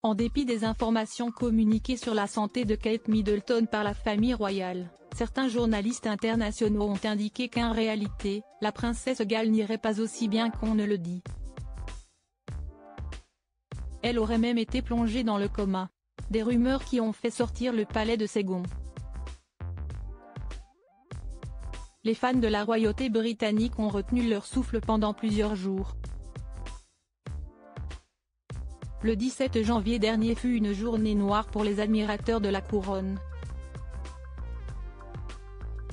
En dépit des informations communiquées sur la santé de Kate Middleton par la famille royale, certains journalistes internationaux ont indiqué qu'en réalité, la princesse Galles n'irait pas aussi bien qu'on ne le dit. Elle aurait même été plongée dans le coma. Des rumeurs qui ont fait sortir le palais de Ségond. Les fans de la royauté britannique ont retenu leur souffle pendant plusieurs jours. Le 17 janvier dernier fut une journée noire pour les admirateurs de la couronne.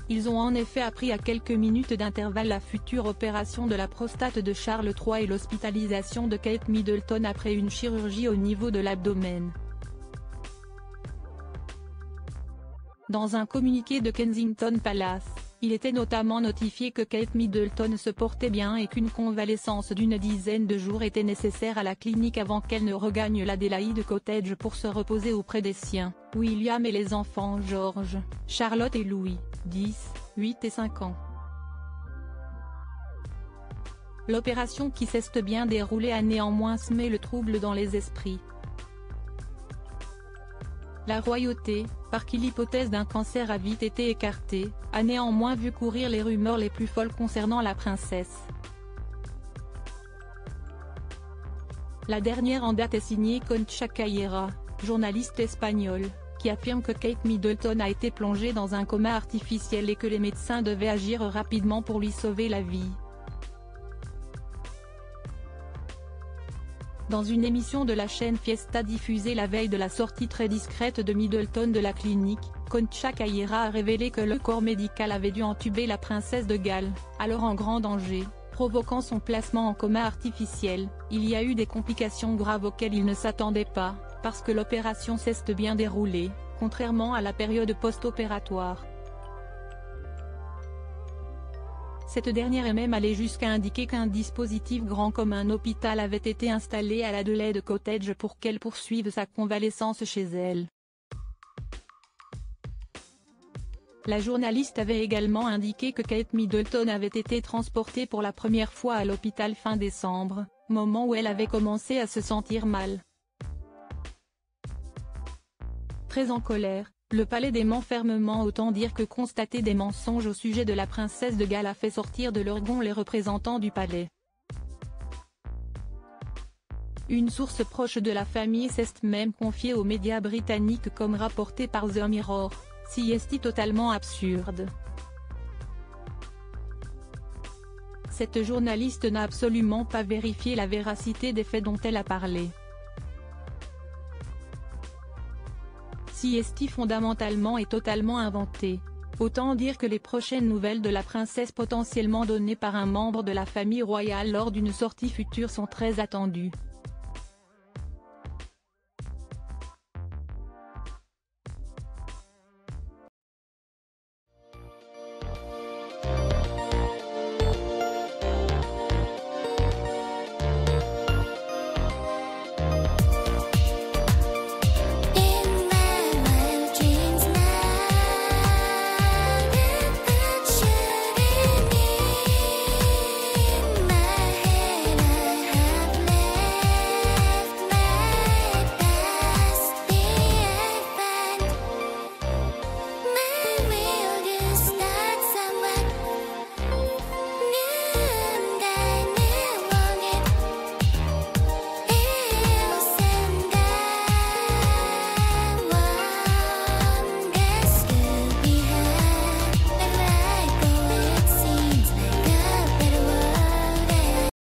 Ils ont en effet appris à quelques minutes d'intervalle la future opération de la prostate de Charles III et l'hospitalisation de Kate Middleton après une chirurgie au niveau de l'abdomen. Dans un communiqué de Kensington Palace, il était notamment notifié que Kate Middleton se portait bien et qu'une convalescence d'une dizaine de jours était nécessaire à la clinique avant qu'elle ne regagne l'Adélaïde Cottage pour se reposer auprès des siens, William et les enfants George, Charlotte et Louis, 10, 8 et 5 ans. L'opération qui s'est bien déroulée a néanmoins semé le trouble dans les esprits. La royauté, par qui l'hypothèse d'un cancer a vite été écartée, a néanmoins vu courir les rumeurs les plus folles concernant la princesse. La dernière en date est signée Concha Cayera, journaliste espagnole, qui affirme que Kate Middleton a été plongée dans un coma artificiel et que les médecins devaient agir rapidement pour lui sauver la vie. Dans une émission de la chaîne Fiesta diffusée la veille de la sortie très discrète de Middleton de la clinique, Concha Cayera a révélé que le corps médical avait dû entuber la princesse de Galles, alors en grand danger, provoquant son placement en coma artificiel. Il y a eu des complications graves auxquelles il ne s'attendait pas, parce que l'opération s'est bien déroulée, contrairement à la période post-opératoire. Cette dernière est même allée jusqu'à indiquer qu'un dispositif grand comme un hôpital avait été installé à l'Adélaïde Cottage pour qu'elle poursuive sa convalescence chez elle. La journaliste avait également indiqué que Kate Middleton avait été transportée pour la première fois à l'hôpital fin décembre, moment où elle avait commencé à se sentir mal. Très en colère, le palais dément fermement, autant dire que constater des mensonges au sujet de la princesse de Galles a fait sortir de leur gonds les représentants du palais. Une source proche de la famille s'est même confiée aux médias britanniques comme rapporté par The Mirror, c'est totalement absurde. Cette journaliste n'a absolument pas vérifié la véracité des faits dont elle a parlé. C'est fondamentalement et totalement inventé. Autant dire que les prochaines nouvelles de la princesse potentiellement données par un membre de la famille royale lors d'une sortie future sont très attendues.